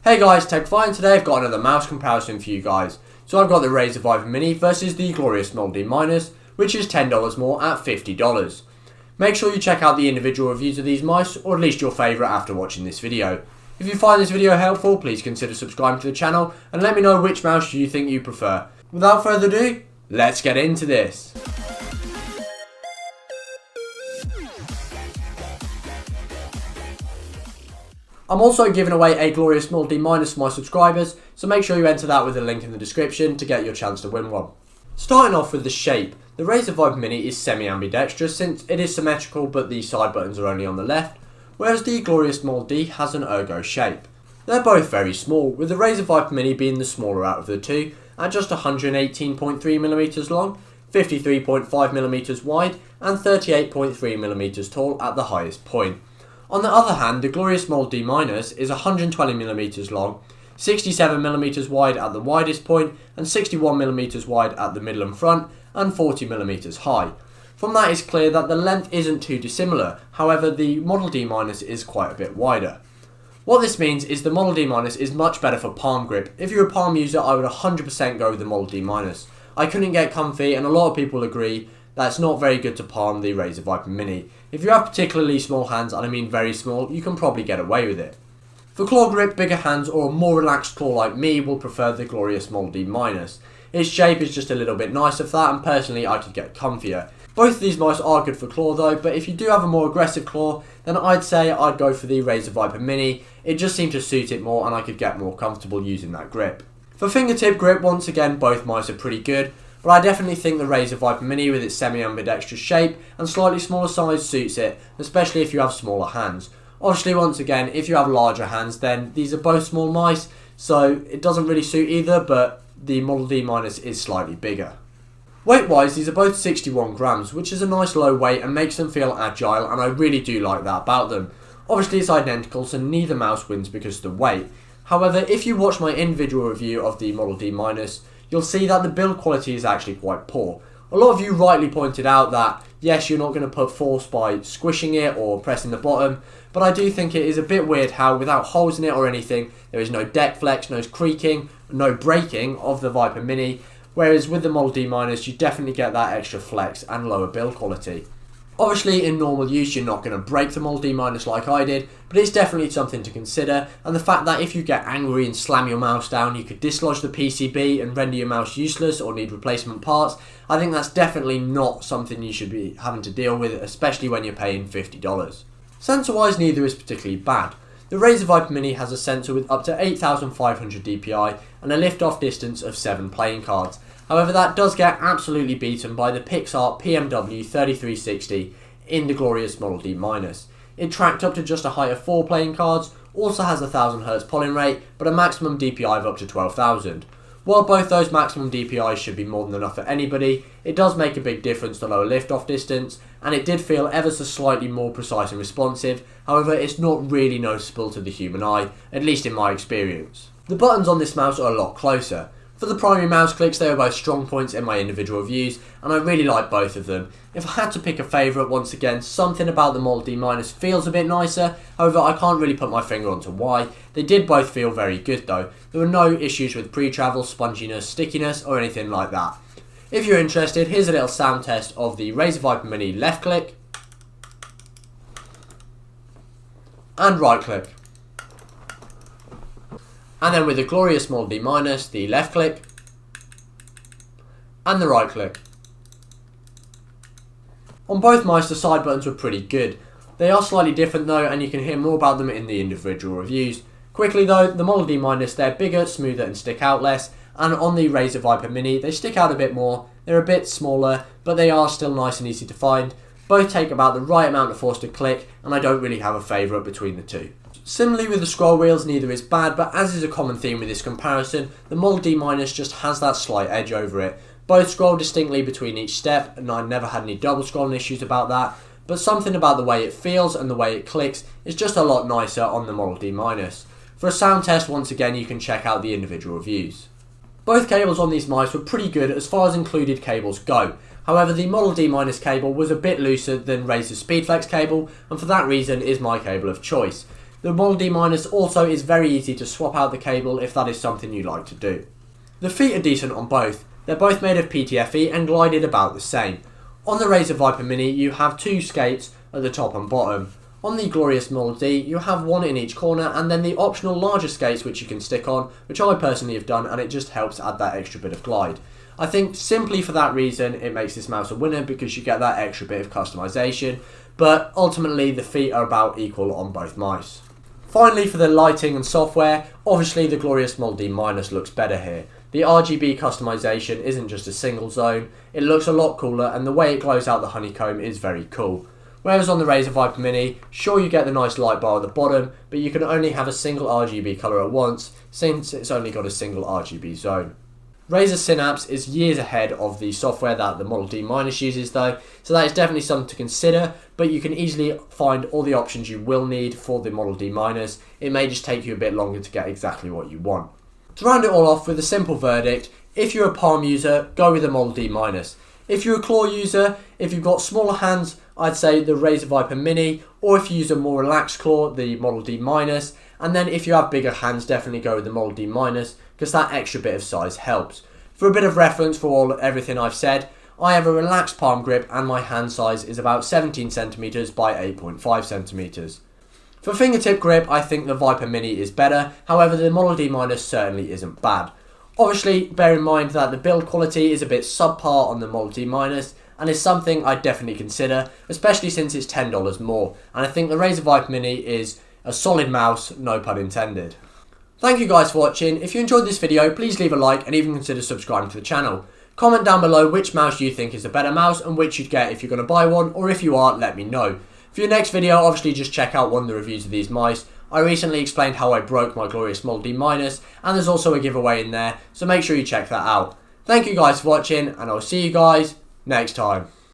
Hey guys, TechFi, and today I've got another mouse comparison for you guys. So I've got the Razer Viper Mini versus the glorious Model D Minus, which is $10 more at $50. Make sure you check out the individual reviews of these mice, or at least your favourite after watching this video. If you find this video helpful, please consider subscribing to the channel and let me know which mouse you think you prefer. Without further ado, let's get into this. I'm also giving away a glorious Model D Minus for my subscribers, so make sure you enter that with a link in the description to get your chance to win one. Starting off with the shape, the Razer Viper Mini is semi-ambidextrous since it is symmetrical but the side buttons are only on the left, whereas the glorious Model D has an ergo shape. They're both very small, with the Razer Viper Mini being the smaller out of the two at just 118.3mm long, 53.5mm wide and 38.3mm tall at the highest point. On the other hand, the glorious Model D Minus is 120mm long, 67mm wide at the widest point and 61mm wide at the middle and front and 40mm high. From that it's clear that the length isn't too dissimilar, however the Model D Minus is quite a bit wider. What this means is the Model D Minus is much better for palm grip. If you're a palm user, I would 100% go with the Model D Minus. I couldn't get comfy and a lot of people agree that it's not very good to palm the Razer Viper Mini. If you have particularly small hands, and I mean very small, you can probably get away with it. For claw grip, bigger hands or a more relaxed claw like me will prefer the glorious Model D Minus. Its shape is just a little bit nicer for that, and personally I could get comfier. Both of these mice are good for claw though, but if you do have a more aggressive claw, then I'd say I'd go for the Razer Viper Mini. It just seemed to suit it more and I could get more comfortable using that grip. For fingertip grip, once again both mice are pretty good, but I definitely think the Razer Viper Mini with its semi-ambidextrous shape and slightly smaller size suits it, especially if you have smaller hands. Obviously, once again, if you have larger hands, then these are both small mice, so it doesn't really suit either, but the Model D Minus is slightly bigger. Weight-wise, these are both 61 grams, which is a nice low weight and makes them feel agile, and I really do like that about them. Obviously, it's identical, so neither mouse wins because of the weight. However, if you watch my individual review of the Model D Minus, you'll see that the build quality is actually quite poor. A lot of you rightly pointed out that, yes, you're not going to put force by squishing it or pressing the bottom, but I do think it is a bit weird how, without holes in it or anything, there is no deck flex, no creaking, no braking of the Viper Mini, whereas with the Model D Minus you definitely get that extra flex and lower build quality. Obviously, in normal use, you're not going to break the Model D Minus like I did, but it's definitely something to consider, and the fact that if you get angry and slam your mouse down, you could dislodge the PCB and render your mouse useless or need replacement parts, I think that's definitely not something you should be having to deal with, especially when you're paying $50. Sensor-wise, neither is particularly bad. The Razer Viper Mini has a sensor with up to 8500 dpi and a lift-off distance of 7 playing cards. However, that does get absolutely beaten by the Pixar PMW 3360 in the glorious Model D Minus. It tracked up to just a height of 4 playing cards, also has a 1000Hz polling rate, but a maximum DPI of up to 12,000. While both those maximum DPIs should be more than enough for anybody, it does make a big difference to lower lift-off distance, and it did feel ever so slightly more precise and responsive. However, it's not really noticeable to the human eye, at least in my experience. The buttons on this mouse are a lot closer. For the primary mouse clicks, they were both strong points in my individual reviews, and I really like both of them. If I had to pick a favourite, once again, something about the Model D Minus feels a bit nicer, however I can't really put my finger onto why. They did both feel very good though. There were no issues with pre-travel, sponginess, stickiness or anything like that. If you're interested, here's a little sound test of the Razer Viper Mini left click and right click. And then with the glorious Model D Minus, the left click and the right click. On both mice, the side buttons were pretty good. They are slightly different though, and you can hear more about them in the individual reviews. Quickly though, the Model D Minus, they're bigger, smoother and stick out less, and on the Razer Viper Mini, they stick out a bit more. They're a bit smaller, but they are still nice and easy to find. Both take about the right amount of force to click, and I don't really have a favourite between the two. Similarly with the scroll wheels, neither is bad, but as is a common theme with this comparison, the Model D Minus just has that slight edge over it. Both scroll distinctly between each step, and I never had any double scrolling issues about that, but something about the way it feels and the way it clicks is just a lot nicer on the Model D Minus. For a sound test, once again, you can check out the individual reviews. Both cables on these mice were pretty good as far as included cables go. However, the Model D Minus cable was a bit looser than Razer's Speedflex cable, and for that reason is my cable of choice. The Model D Minus also is very easy to swap out the cable if that is something you like to do. The feet are decent on both. They're both made of PTFE and glided about the same. On the Razer Viper Mini you have two skates at the top and bottom. On the glorious Model D you have one in each corner, and then the optional larger skates which you can stick on, which I personally have done, and it just helps add that extra bit of glide. I think simply for that reason it makes this mouse a winner, because you get that extra bit of customization, but ultimately the feet are about equal on both mice. Finally, for the lighting and software, obviously the glorious Model D Minus looks better here. The RGB customization isn't just a single zone, it looks a lot cooler, and the way it glows out the honeycomb is very cool. Whereas on the Razer Viper Mini, sure you get the nice light bar at the bottom, but you can only have a single RGB colour at once, since it's only got a single RGB zone. Razer Synapse is years ahead of the software that the Model D Minus uses though, so that is definitely something to consider, but you can easily find all the options you will need for the Model D Minus. It may just take you a bit longer to get exactly what you want. To round it all off with a simple verdict, if you're a palm user, go with the Model D Minus. If you're a claw user, if you've got smaller hands, I'd say the Razer Viper Mini, or if you use a more relaxed claw, the Model D Minus, and then if you have bigger hands, definitely go with the Model D Minus, because that extra bit of size helps. For a bit of reference for everything I've said, I have a relaxed palm grip and my hand size is about 17cm by 8.5cm. For fingertip grip, I think the Viper Mini is better, however the Model D Minus certainly isn't bad. Obviously, bear in mind that the build quality is a bit subpar on the Model D Minus, and is something I'd definitely consider, especially since it's $10 more, and I think the Razer Viper Mini is a solid mouse, no pun intended. Thank you guys for watching. If you enjoyed this video, please leave a like and even consider subscribing to the channel. Comment down below which mouse you think is a better mouse and which you'd get if you're going to buy one, or if you are, let me know. For your next video, obviously just check out one of the reviews of these mice. I recently explained how I broke my glorious Model D Minus, and there's also a giveaway in there, so make sure you check that out. Thank you guys for watching, and I'll see you guys next time.